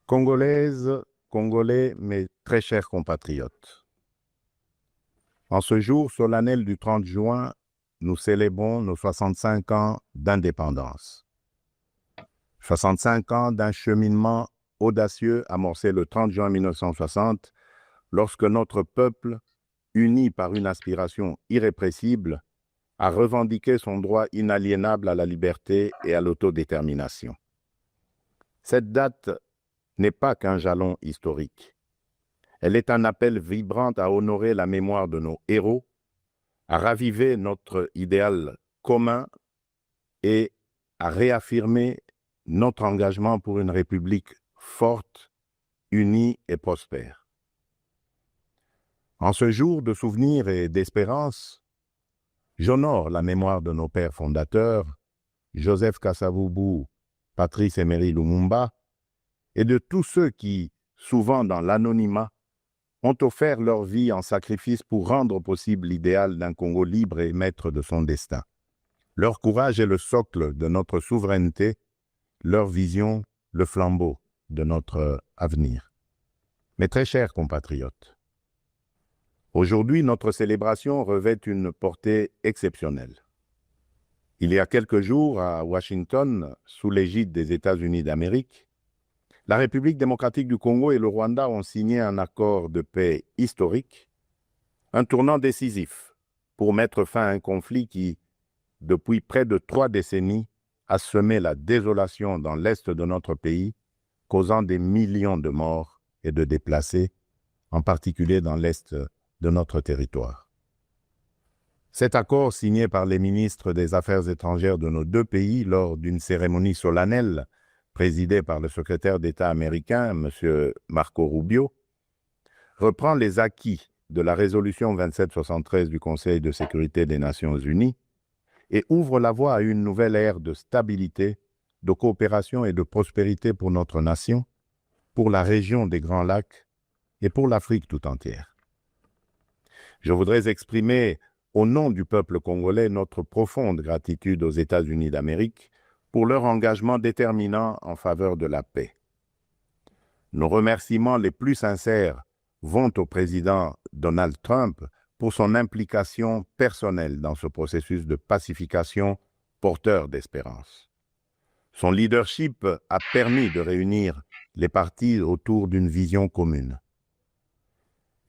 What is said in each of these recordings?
Congolaises, Congolais, mes très chers compatriotes, en ce jour solennel du 30 juin, nous célébrons nos 65 ans d'indépendance. 65 ans d'un cheminement audacieux amorcé le 30 juin 1960, lorsque notre peuple, uni par une aspiration irrépressible, a revendiqué son droit inaliénable à la liberté et à l'autodétermination. Cette date n'est pas qu'un jalon historique. Elle est un appel vibrant à honorer la mémoire de nos héros, à raviver notre idéal commun et à réaffirmer notre engagement pour une République forte, unie et prospère. En ce jour de souvenir et d'espérance, j'honore la mémoire de nos pères fondateurs, Joseph Kasavubu, Patrice Emery Lumumba, et de tous ceux qui, souvent dans l'anonymat, ont offert leur vie en sacrifice pour rendre possible l'idéal d'un Congo libre et maître de son destin. Leur courage est le socle de notre souveraineté, leur vision, le flambeau de notre avenir. Mes très chers compatriotes, aujourd'hui, notre célébration revêt une portée exceptionnelle. Il y a quelques jours, à Washington, sous l'égide des États-Unis d'Amérique, la République démocratique du Congo et le Rwanda ont signé un accord de paix historique, un tournant décisif pour mettre fin à un conflit qui, depuis près de 3 décennies, a semé la désolation dans l'est de notre pays, causant des millions de morts et de déplacés, en particulier dans l'est de notre territoire. Cet accord, signé par les ministres des Affaires étrangères de nos 2 pays lors d'une cérémonie solennelle présidée par le secrétaire d'État américain, M. Marco Rubio, reprend les acquis de la résolution 2773 du Conseil de sécurité des Nations unies et ouvre la voie à une nouvelle ère de stabilité, de coopération et de prospérité pour notre nation, pour la région des Grands Lacs et pour l'Afrique tout entière. Je voudrais exprimer au nom du peuple congolais notre profonde gratitude aux États-Unis d'Amérique pour leur engagement déterminant en faveur de la paix. Nos remerciements les plus sincères vont au président Donald Trump pour son implication personnelle dans ce processus de pacification porteur d'espérance. Son leadership a permis de réunir les partis autour d'une vision commune.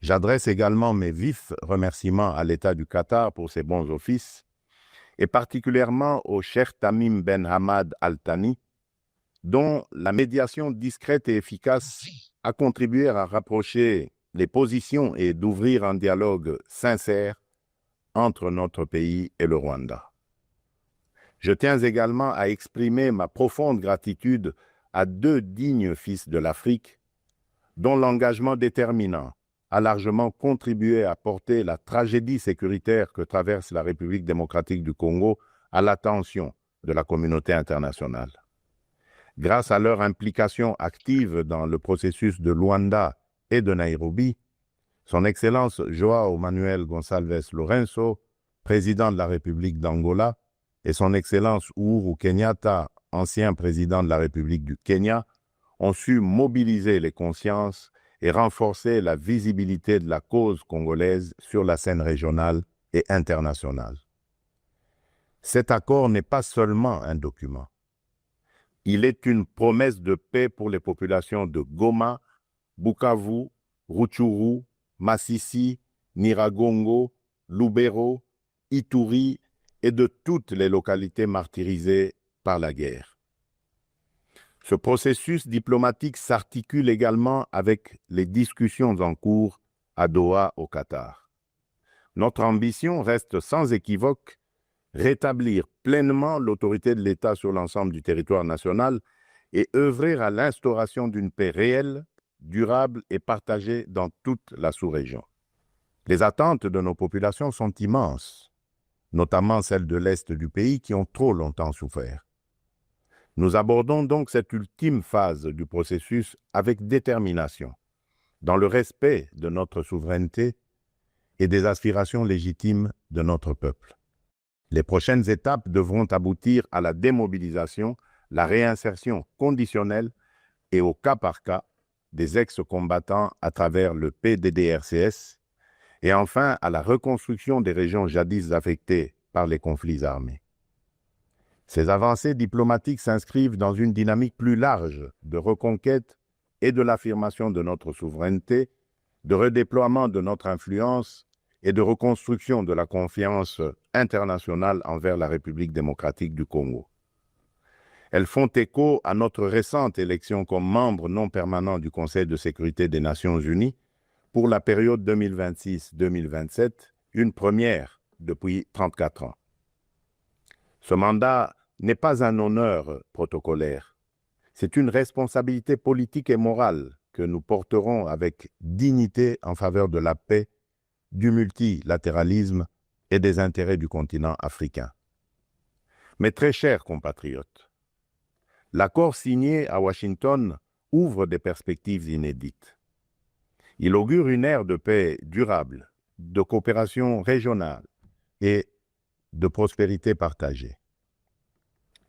J'adresse également mes vifs remerciements à l'État du Qatar pour ses bons offices, et particulièrement au Cheikh Tamim Ben Hamad Al Thani, dont la médiation discrète et efficace a contribué à rapprocher les positions et d'ouvrir un dialogue sincère entre notre pays et le Rwanda. Je tiens également à exprimer ma profonde gratitude à 2 dignes fils de l'Afrique, dont l'engagement déterminant a largement contribué à porter la tragédie sécuritaire que traverse la République démocratique du Congo à l'attention de la communauté internationale. Grâce à leur implication active dans le processus de Luanda et de Nairobi, Son Excellence João Manuel Gonçalves Lourenço, président de la République d'Angola, et Son Excellence Uhuru Kenyatta, ancien président de la République du Kenya, ont su mobiliser les consciences et renforcer la visibilité de la cause congolaise sur la scène régionale et internationale. Cet accord n'est pas seulement un document. Il est une promesse de paix pour les populations de Goma, Bukavu, Rutshuru, Masisi, Nyiragongo, Lubero, Ituri et de toutes les localités martyrisées par la guerre. Ce processus diplomatique s'articule également avec les discussions en cours à Doha, au Qatar. Notre ambition reste sans équivoque rétablir pleinement l'autorité de l'État sur l'ensemble du territoire national et œuvrer à l'instauration d'une paix réelle, durable et partagée dans toute la sous-région. Les attentes de nos populations sont immenses, notamment celles de l'Est du pays qui ont trop longtemps souffert. Nous abordons donc cette ultime phase du processus avec détermination, dans le respect de notre souveraineté et des aspirations légitimes de notre peuple. Les prochaines étapes devront aboutir à la démobilisation, la réinsertion conditionnelle et au cas par cas des ex-combattants à travers le PDDRCS et enfin à la reconstruction des régions jadis affectées par les conflits armés. Ces avancées diplomatiques s'inscrivent dans une dynamique plus large de reconquête et de l'affirmation de notre souveraineté, de redéploiement de notre influence et de reconstruction de la confiance internationale envers la République démocratique du Congo. Elles font écho à notre récente élection comme membre non permanent du Conseil de sécurité des Nations Unies pour la période 2026-2027, une première depuis 34 ans. Ce mandat n'est pas un honneur protocolaire, c'est une responsabilité politique et morale que nous porterons avec dignité en faveur de la paix, du multilatéralisme et des intérêts du continent africain. Mes très chers compatriotes, l'accord signé à Washington ouvre des perspectives inédites. Il augure une ère de paix durable, de coopération régionale et de prospérité partagée.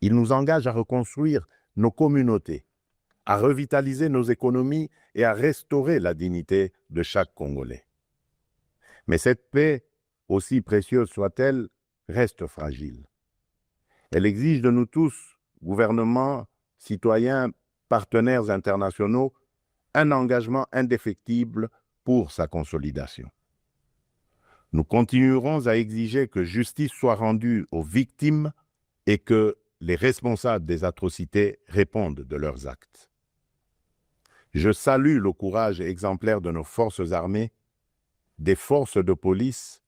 Il nous engage à reconstruire nos communautés, à revitaliser nos économies et à restaurer la dignité de chaque Congolais. Mais cette paix, aussi précieuse soit-elle, reste fragile. Elle exige de nous tous, gouvernements, citoyens, partenaires internationaux, un engagement indéfectible pour sa consolidation. Nous continuerons à exiger que justice soit rendue aux victimes et que les responsables des atrocités répondent de leurs actes. Je salue le courage exemplaire de nos forces armées, des forces de police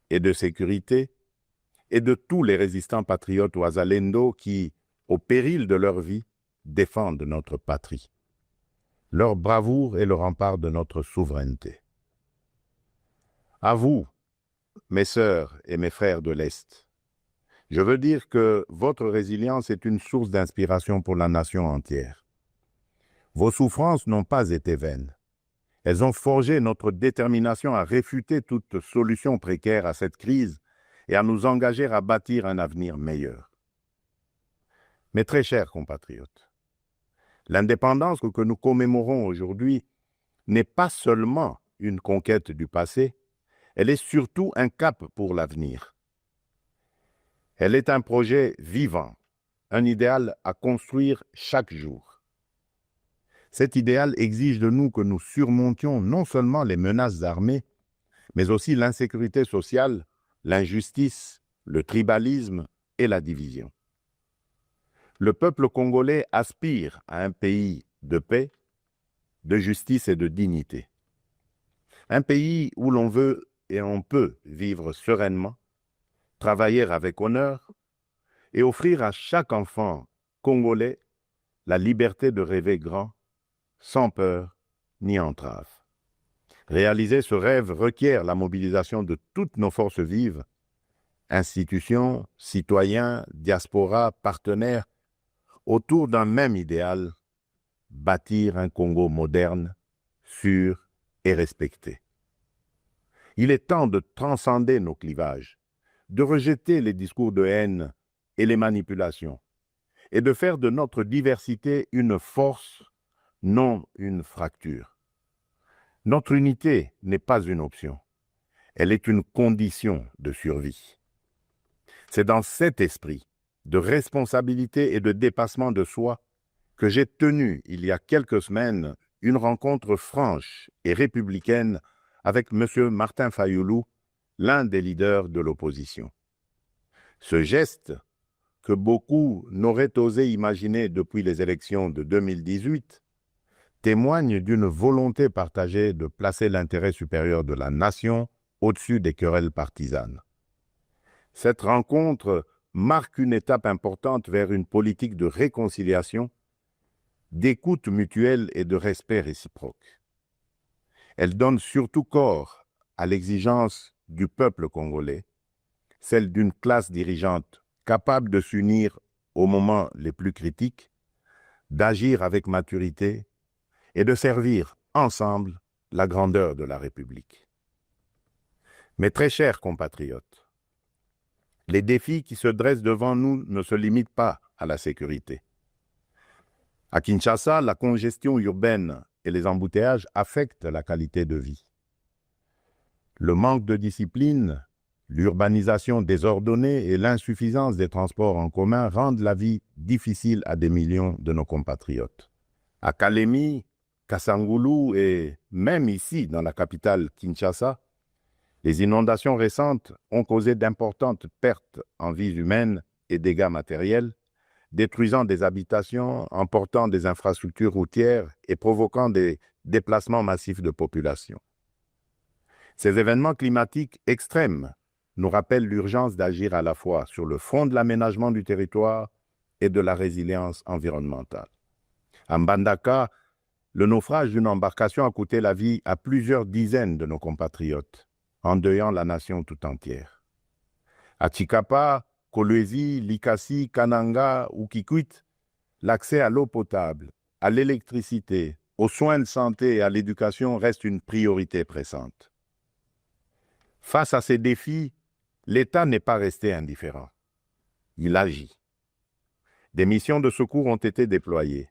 et de sécurité et de tous les résistants patriotes Ouazalendo qui, au péril de leur vie, défendent notre patrie. Leur bravoure est le rempart de notre souveraineté. À vous, mes sœurs et mes frères de l'Est, je veux dire que votre résilience est une source d'inspiration pour la nation entière. Vos souffrances n'ont pas été vaines. Elles ont forgé notre détermination à réfuter toute solution précaire à cette crise et à nous engager à bâtir un avenir meilleur. Mes très chers compatriotes, l'indépendance que nous commémorons aujourd'hui n'est pas seulement une conquête du passé, elle est surtout un cap pour l'avenir. Elle est un projet vivant, un idéal à construire chaque jour. Cet idéal exige de nous que nous surmontions non seulement les menaces armées, mais aussi l'insécurité sociale, l'injustice, le tribalisme et la division. Le peuple congolais aspire à un pays de paix, de justice et de dignité. Un pays où l'on veut et on peut vivre sereinement, travailler avec honneur et offrir à chaque enfant congolais la liberté de rêver grand, sans peur ni entrave. Réaliser ce rêve requiert la mobilisation de toutes nos forces vives, institutions, citoyens, diaspora, partenaires, autour d'un même idéal, bâtir un Congo moderne, sûr et respecté. Il est temps de transcender nos clivages, de rejeter les discours de haine et les manipulations, et de faire de notre diversité une force, non une fracture. Notre unité n'est pas une option, elle est une condition de survie. C'est dans cet esprit de responsabilité et de dépassement de soi que j'ai tenu, il y a quelques semaines, une rencontre franche et républicaine avec M. Martin Fayoulou, l'un des leaders de l'opposition. Ce geste, que beaucoup n'auraient osé imaginer depuis les élections de 2018, témoigne d'une volonté partagée de placer l'intérêt supérieur de la nation au-dessus des querelles partisanes. Cette rencontre marque une étape importante vers une politique de réconciliation, d'écoute mutuelle et de respect réciproque. Elle donne surtout corps à l'exigence du peuple congolais, celle d'une classe dirigeante capable de s'unir aux moments les plus critiques, d'agir avec maturité et de servir ensemble la grandeur de la République. Mes très chers compatriotes, les défis qui se dressent devant nous ne se limitent pas à la sécurité. À Kinshasa, la congestion urbaine et les embouteillages affectent la qualité de vie. Le manque de discipline, l'urbanisation désordonnée et l'insuffisance des transports en commun rendent la vie difficile à des millions de nos compatriotes. À Kalemi, Kassangulu et même ici, dans la capitale Kinshasa, les inondations récentes ont causé d'importantes pertes en vies humaines et dégâts matériels, détruisant des habitations, emportant des infrastructures routières et provoquant des déplacements massifs de population. Ces événements climatiques extrêmes nous rappellent l'urgence d'agir à la fois sur le front de l'aménagement du territoire et de la résilience environnementale. À Mbandaka, le naufrage d'une embarcation a coûté la vie à plusieurs dizaines de nos compatriotes, endeuillant la nation tout entière. À Tshikapa, Kolwezi, Likasi, Kananga ou Kikwit, l'accès à l'eau potable, à l'électricité, aux soins de santé et à l'éducation reste une priorité pressante. Face à ces défis, l'État n'est pas resté indifférent. Il agit. Des missions de secours ont été déployées,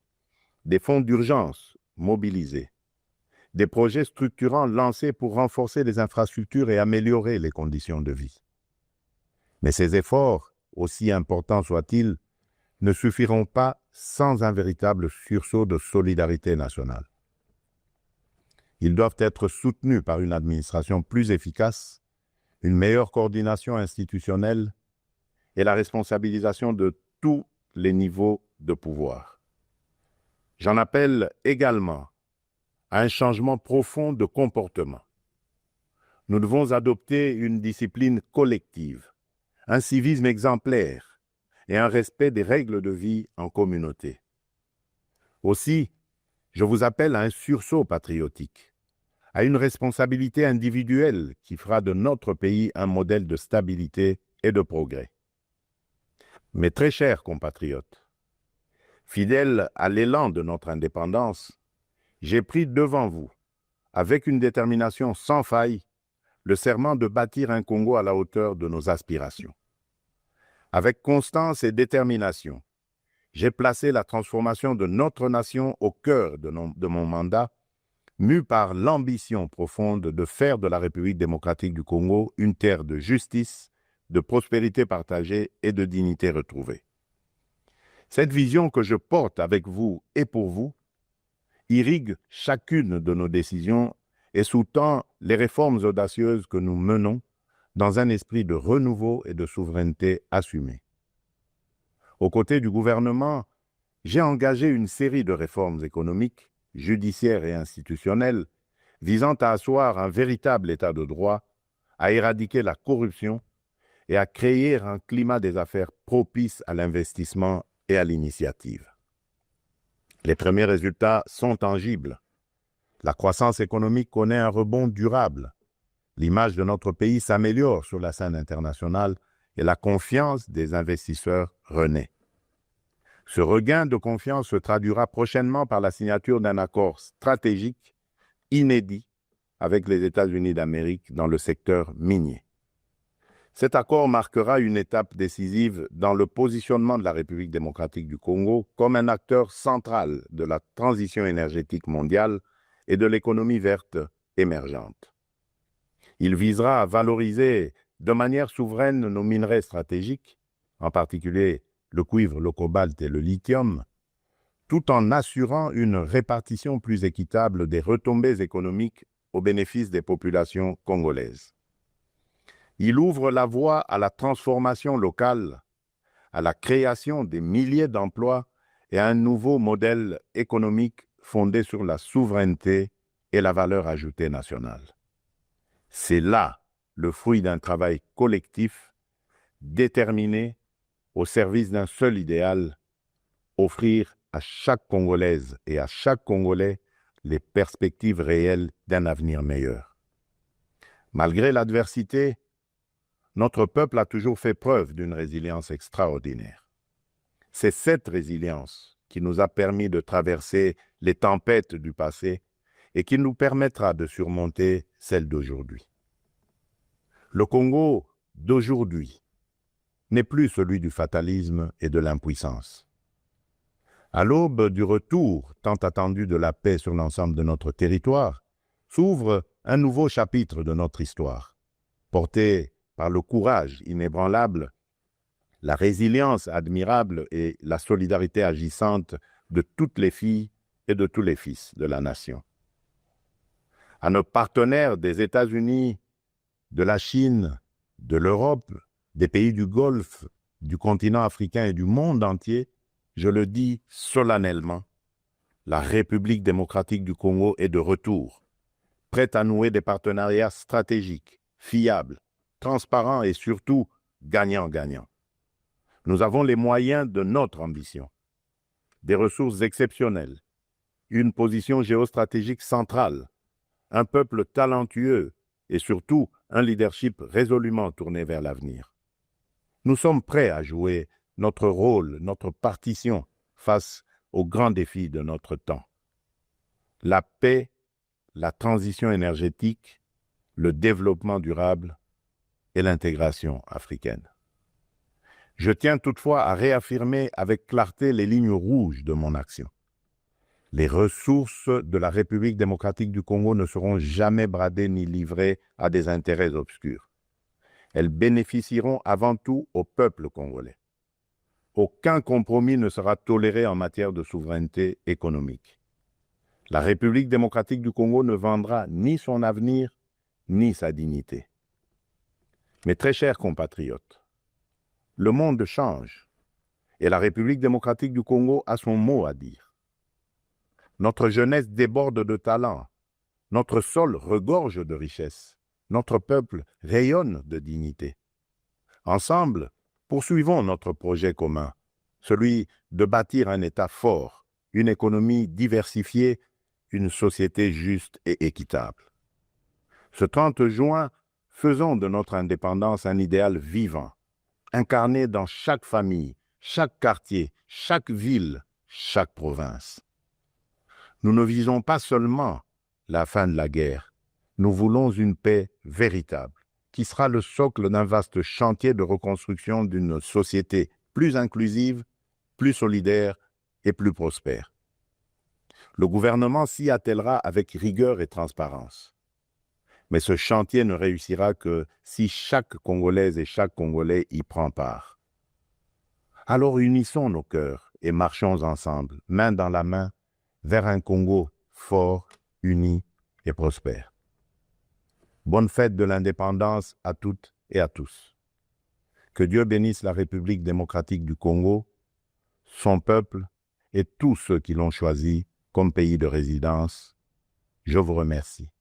des fonds d'urgence mobilisés, des projets structurants lancés pour renforcer les infrastructures et améliorer les conditions de vie. Mais ces efforts, aussi importants soient-ils, ne suffiront pas sans un véritable sursaut de solidarité nationale. Ils doivent être soutenus par une administration plus efficace, une meilleure coordination institutionnelle et la responsabilisation de tous les niveaux de pouvoir. J'en appelle également à un changement profond de comportement. Nous devons adopter une discipline collective, un civisme exemplaire et un respect des règles de vie en communauté. Aussi, je vous appelle à un sursaut patriotique, à une responsabilité individuelle qui fera de notre pays un modèle de stabilité et de progrès. Mes très chers compatriotes, fidèle à l'élan de notre indépendance, j'ai pris devant vous, avec une détermination sans faille, le serment de bâtir un Congo à la hauteur de nos aspirations. Avec constance et détermination, j'ai placé la transformation de notre nation au cœur de mon mandat, mu par l'ambition profonde de faire de la République démocratique du Congo une terre de justice, de prospérité partagée et de dignité retrouvée. Cette vision que je porte avec vous et pour vous irrigue chacune de nos décisions et sous-tend les réformes audacieuses que nous menons dans un esprit de renouveau et de souveraineté assumée. Aux côtés du gouvernement, j'ai engagé une série de réformes économiques, judiciaires et institutionnelles visant à asseoir un véritable état de droit, à éradiquer la corruption et à créer un climat des affaires propice à l'investissement et à l'initiative. Les premiers résultats sont tangibles. La croissance économique connaît un rebond durable. L'image de notre pays s'améliore sur la scène internationale et la confiance des investisseurs renaît. Ce regain de confiance se traduira prochainement par la signature d'un accord stratégique inédit avec les États-Unis d'Amérique dans le secteur minier. Cet accord marquera une étape décisive dans le positionnement de la République démocratique du Congo comme un acteur central de la transition énergétique mondiale et de l'économie verte émergente. Il visera à valoriser de manière souveraine nos minerais stratégiques, en particulier le cuivre, le cobalt et le lithium, tout en assurant une répartition plus équitable des retombées économiques au bénéfice des populations congolaises. Il ouvre la voie à la transformation locale, à la création des milliers d'emplois et à un nouveau modèle économique fondé sur la souveraineté et la valeur ajoutée nationale. C'est là le fruit d'un travail collectif, déterminé, au service d'un seul idéal, offrir à chaque Congolaise et à chaque Congolais les perspectives réelles d'un avenir meilleur. Malgré l'adversité, notre peuple a toujours fait preuve d'une résilience extraordinaire. C'est cette résilience qui nous a permis de traverser les tempêtes du passé et qui nous permettra de surmonter celles d'aujourd'hui. Le Congo d'aujourd'hui n'est plus celui du fatalisme et de l'impuissance. À l'aube du retour tant attendu de la paix sur l'ensemble de notre territoire, s'ouvre un nouveau chapitre de notre histoire, porté par le courage inébranlable, la résilience admirable et la solidarité agissante de toutes les filles et de tous les fils de la nation. À nos partenaires des États-Unis, de la Chine, de l'Europe, des pays du Golfe, du continent africain et du monde entier, je le dis solennellement, la République démocratique du Congo est de retour, prête à nouer des partenariats stratégiques, fiables, transparents et surtout gagnant-gagnant. Nous avons les moyens de notre ambition, des ressources exceptionnelles, une position géostratégique centrale, un peuple talentueux et surtout un leadership résolument tourné vers l'avenir. Nous sommes prêts à jouer notre rôle, notre partition face aux grands défis de notre temps. La paix, la transition énergétique, le développement durable et l'intégration africaine. Je tiens toutefois à réaffirmer avec clarté les lignes rouges de mon action. Les ressources de la République démocratique du Congo ne seront jamais bradées ni livrées à des intérêts obscurs. Elles bénéficieront avant tout au peuple congolais. Aucun compromis ne sera toléré en matière de souveraineté économique. La République démocratique du Congo ne vendra ni son avenir, ni sa dignité. Mes très chers compatriotes, le monde change et la République démocratique du Congo a son mot à dire. Notre jeunesse déborde de talent, notre sol regorge de richesses, notre peuple rayonne de dignité. Ensemble, poursuivons notre projet commun, celui de bâtir un État fort, une économie diversifiée, une société juste et équitable. Ce 30 juin, faisons de notre indépendance un idéal vivant, incarné dans chaque famille, chaque quartier, chaque ville, chaque province. Nous ne visons pas seulement la fin de la guerre, nous voulons une paix véritable, qui sera le socle d'un vaste chantier de reconstruction d'une société plus inclusive, plus solidaire et plus prospère. Le gouvernement s'y attellera avec rigueur et transparence. Mais ce chantier ne réussira que si chaque Congolaise et chaque Congolais y prend part. Alors unissons nos cœurs et marchons ensemble, main dans la main, vers un Congo fort, uni et prospère. Bonne fête de l'indépendance à toutes et à tous. Que Dieu bénisse la République démocratique du Congo, son peuple et tous ceux qui l'ont choisi comme pays de résidence. Je vous remercie.